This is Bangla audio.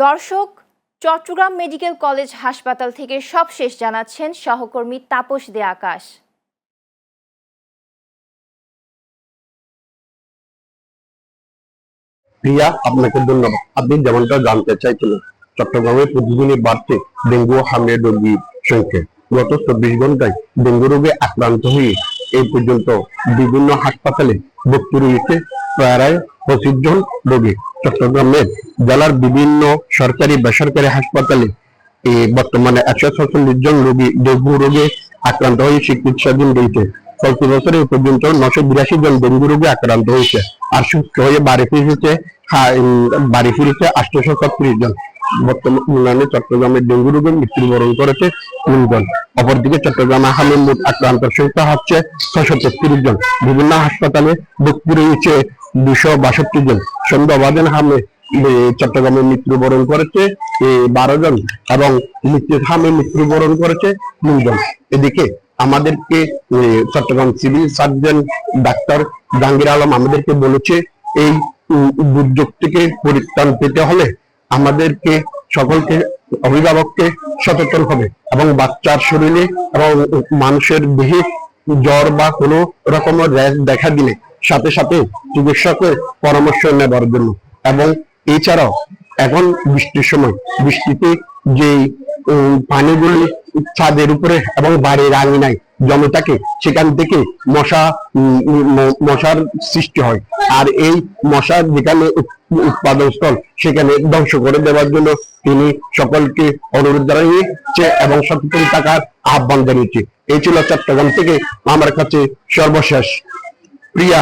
দর্শক, চট্টগ্রাম মেডিকেল কলেজ হাসপাতাল থেকে সবশেষ জানাচ্ছেন সহকর্মী তাপস দে আকাশ। প্রিয়া, আপনাকে ধন্যবাদ। আপনি যেমনটা জানতে চাইছিলেন, চট্টগ্রামে প্রতিদিনই বাড়ছে ডেঙ্গু হামলে রোগীর সংখ্যা। গত 24 ঘন্টায় ডেঙ্গু রোগে আক্রান্ত হয়ে এই পর্যন্ত বিভিন্ন হাসপাতালে ভর্তি রয়েছে প্রায় 25 জন রোগী। চট্টগ্রামের জেলার বিভিন্ন সরকারি বেসরকারি হাসপাতালে বর্তমানে 146 জন রোগী ডেঙ্গু রোগে আক্রান্ত হয়ে চিকিৎসাধীন রয়েছে। চলতি বছরে এ পর্যন্ত 982 জন ডেঙ্গু রোগে আক্রান্ত হয়েছে, আর সুস্থ হয়ে বাড়ি ফিরেছে 836 জন। বর্তমানে চট্টগ্রামের ডেঙ্গু রোগে মৃত্যুবরণ করেছে 3 জন। অপরদিকে চট্টগ্রামে হামলে মোট আক্রান্তের সংখ্যা হচ্ছে 633 জন। বিভিন্ন হাসপাতালে ভর্তি রয়েছে 262 জন। সন্দেহভাজন হামলে চট্টগ্রামে মৃত্যুবরণ করেছে 12 জন এবং হামলে মৃত্যুবরণ করেছে 3 জন। এদিকে আমাদেরকে Chittagong civil surgeon doctor Jahangir Alam আমাদেরকে বলেছে, এই দুর্যোগ থেকে পরিত্রাণ পেতে হলে আমাদেরকে সকলকে, অভিভাবককে সচেতন হবে এবং বাচ্চার শরীরে এবং মানুষের দেহে জ্বর বা কোনো রকমের র্যাশ দেখা দিলে সাথে সাথে চিকিৎসকের পরামর্শ নেবার জন্য। এবং এছাড়াও এখন বৃষ্টির সময়, বৃষ্টিতে যে পানিগুলি ছাদের উপরে এবং বাড়ির আঙিনায় জমে থাকে, সেখান থেকে মশার সৃষ্টি হয়। আর এই মশার যেখানে উৎপাদন স্থল, সেখানে ধ্বংস করে দেওয়ার জন্য তিনি সকলকে অনুরোধ জানিয়েছে এবং সচেতন থাকার আহ্বান জানিয়েছে। এই ছিল চট্টগ্রাম থেকে আমার কাছে সর্বশেষ। প্রিয়া।